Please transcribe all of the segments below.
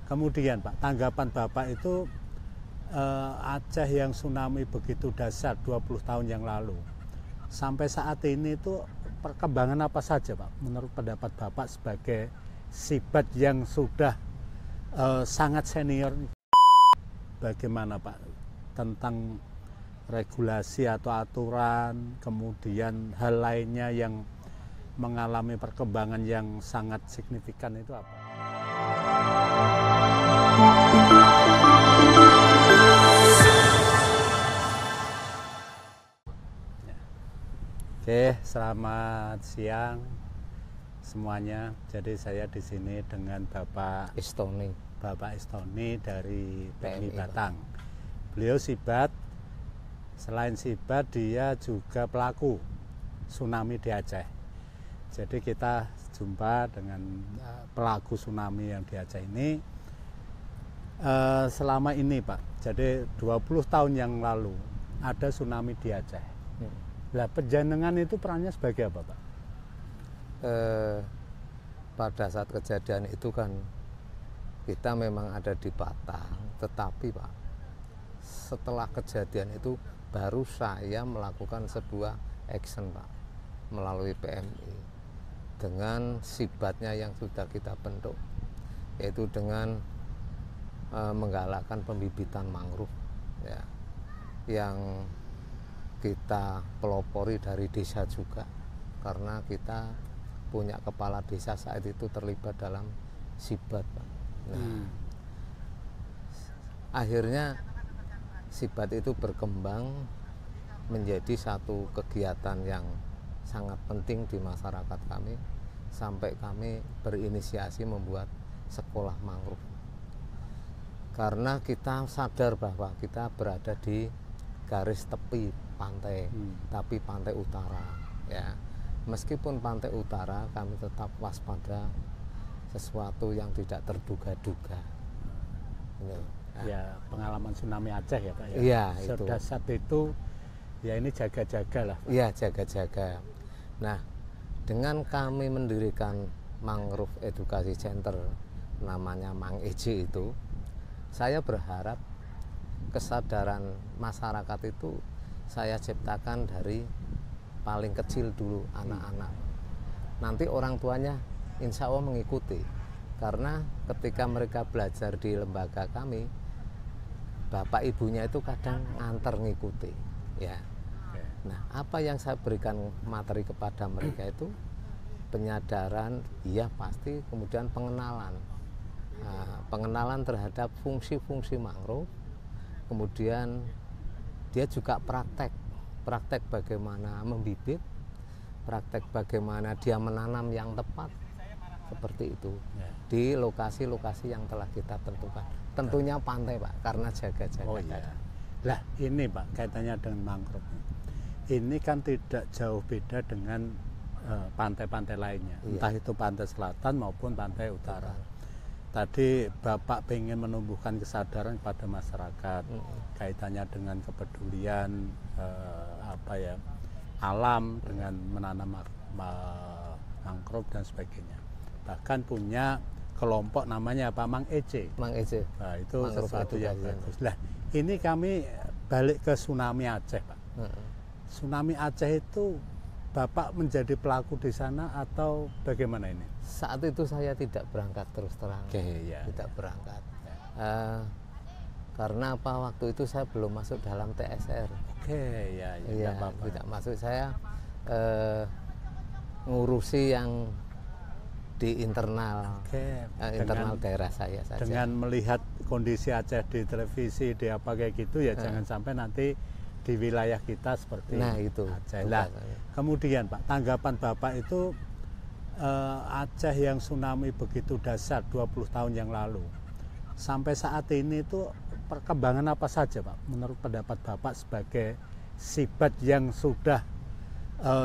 Kemudian Pak, tanggapan Bapak itu Aceh yang tsunami begitu dahsyat 20 tahun yang lalu. Sampai saat ini itu perkembangan apa saja Pak menurut pendapat Bapak sebagai sibat yang sudah sangat senior? Bagaimana Pak tentang regulasi atau aturan, kemudian hal lainnya yang mengalami perkembangan yang sangat signifikan itu apa? Oke, selamat siang semuanya. Jadi saya di sini dengan Bapak Istoni dari PMI Batang. Beliau sibat, selain sibat dia juga pelaku tsunami di Aceh. Jadi kita jumpa dengan pelaku tsunami yang di Aceh ini selama ini Pak. Jadi 20 tahun yang lalu ada tsunami di Aceh. Lah penjenengan itu perannya sebagai apa Pak? Pada saat kejadian itu kan kita memang ada di Batang, tetapi Pak setelah kejadian itu baru saya melakukan sebuah action Pak melalui PMI dengan sibatnya yang sudah kita bentuk, yaitu dengan menggalakkan pembibitan mangrove ya, yang kita pelopori dari desa juga, karena kita punya kepala desa saat itu terlibat dalam sibat Pak. Nah, akhirnya sibat itu berkembang menjadi satu kegiatan yang sangat penting di masyarakat kami, sampai kami berinisiasi membuat sekolah mangrove, karena kita sadar bahwa kita berada di garis tepi pantai, tapi pantai utara ya. Meskipun pantai utara, kami tetap waspada sesuatu yang tidak terduga-duga. Ya, pengalaman tsunami Aceh ya Pak ya. Iya, sedahsyat itu ya, ini jaga-jaga lah Pak. Iya, jaga-jaga. Nah, dengan kami mendirikan Mangrove Education Center namanya Mang EJ itu, saya berharap kesadaran masyarakat itu saya ciptakan dari paling kecil dulu, anak-anak. Nanti orang tuanya insya Allah mengikuti, karena ketika mereka belajar di lembaga kami, bapak ibunya itu kadang nganter ngikuti ya. Nah, apa yang saya berikan materi kepada mereka itu penyadaran, iya pasti, kemudian pengenalan, pengenalan terhadap fungsi-fungsi mangrove. Kemudian dia juga praktek bagaimana membibit, praktek bagaimana dia menanam yang tepat, seperti itu di lokasi-lokasi yang telah kita tentukan. Tentunya pantai Pak, karena jaga-jaga. Oh iya. Lah ini Pak, kaitannya dengan mangrove. Ini kan tidak jauh beda dengan pantai-pantai lainnya, entah itu pantai selatan maupun pantai utara. Tadi Bapak pengen menumbuhkan kesadaran pada masyarakat kaitannya dengan kepedulian alam dengan menanam mangrove dan sebagainya. Bahkan punya kelompok namanya apa, Mang EJ. Mang EJ. Nah, itu sesuatu yang bagus. Lah ini kami balik ke tsunami Aceh Pak. Tsunami Aceh itu Bapak menjadi pelaku di sana atau bagaimana ini? Saat itu saya tidak berangkat, terus terang. Tidak berangkat. Karena apa, waktu itu saya belum masuk dalam TSR. Tidak masuk. Saya ngurusi yang di internal, internal daerah saya saja. Dengan melihat kondisi Aceh di televisi, di apa kayak gitu ya, jangan sampai nanti di wilayah kita seperti itu Aceh. Lah, kemudian Pak, tanggapan Bapak itu Aceh yang tsunami begitu dahsyat 20 tahun yang lalu. Sampai saat ini itu perkembangan apa saja Pak menurut pendapat Bapak sebagai sibat yang sudah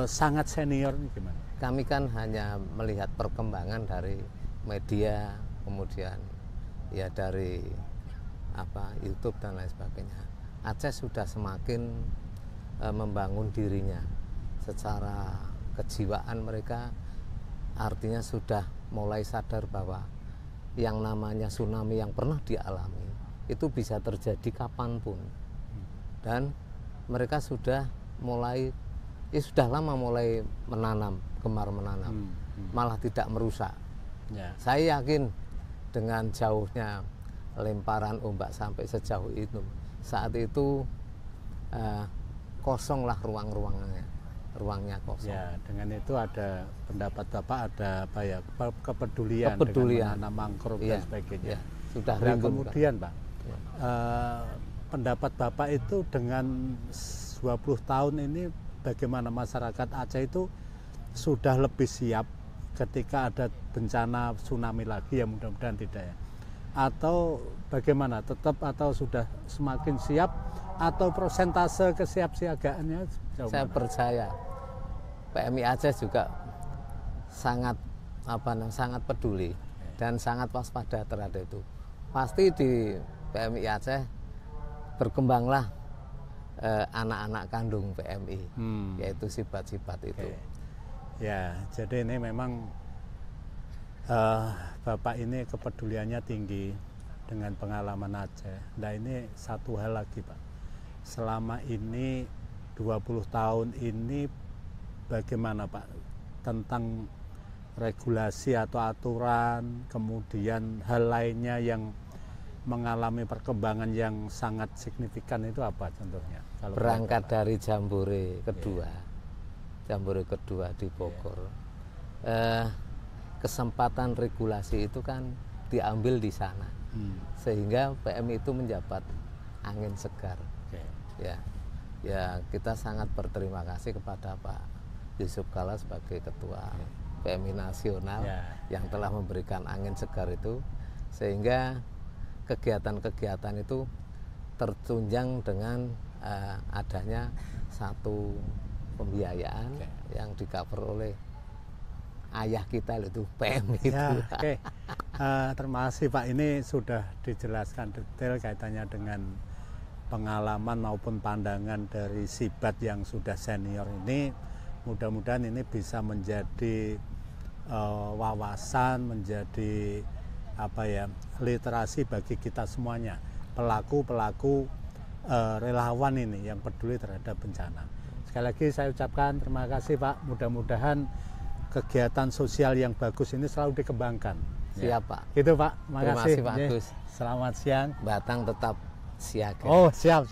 sangat senior, gimana? Kami kan hanya melihat perkembangan dari media, kemudian ya dari YouTube dan lain sebagainya. Aceh sudah semakin membangun dirinya secara kejiwaan mereka, artinya sudah mulai sadar bahwa yang namanya tsunami yang pernah dialami itu bisa terjadi kapanpun, dan mereka sudah mulai, ya sudah lama mulai menanam, gemar menanam, malah tidak merusak. Ya. Saya yakin dengan jauhnya lemparan ombak sampai sejauh itu, saat itu kosonglah ruangnya kosong. Ya, dengan itu ada pendapat Bapak, ada apa ya, kepedulian dengan menanam mangrove dan sebagainya. Ya, sudah nah, rindu, kemudian Pak, ya. Pendapat Bapak itu dengan 20 tahun ini bagaimana masyarakat Aceh itu sudah lebih siap ketika ada bencana tsunami lagi, ya mudah-mudahan tidak ya, atau bagaimana, tetap atau sudah semakin siap, atau persentase kesiapsiagaannya saya percaya PMI Aceh juga sangat sangat peduli dan sangat waspada terhadap itu. Pasti di PMI Aceh berkembanglah anak-anak kandung PMI, yaitu sifat-sifat itu. Ya, jadi ini memang Bapak ini kepeduliannya tinggi dengan pengalaman Aceh. Nah, ini satu hal lagi Pak, selama ini 20 tahun ini bagaimana Pak tentang regulasi atau aturan, kemudian hal lainnya yang mengalami perkembangan yang sangat signifikan itu apa contohnya? Kalau berangkat dari Jambore kedua, Jambore kedua di Bogor, kesempatan regulasi itu kan diambil di sana, sehingga PMI itu menjabat angin segar. Ya, kita sangat berterima kasih kepada Pak Yusuf Kalla sebagai Ketua PMI Nasional yang telah memberikan angin segar itu, sehingga kegiatan-kegiatan itu tertunjang dengan adanya satu pembiayaan yang di-cover oleh ayah kita, itu PMI itu. Terima kasih Pak, ini sudah dijelaskan detail kaitannya dengan pengalaman maupun pandangan dari Sibat yang sudah senior ini. Mudah-mudahan ini bisa menjadi wawasan, menjadi literasi bagi kita semuanya, pelaku-pelaku relawan ini yang peduli terhadap bencana. Sekali lagi saya ucapkan terima kasih Pak, mudah-mudahan kegiatan sosial yang bagus ini selalu dikembangkan. Siap Pak. Gitu Pak, terima kasih Pak Agus. Selamat siang. Batang tetap siaga. Oh, siap.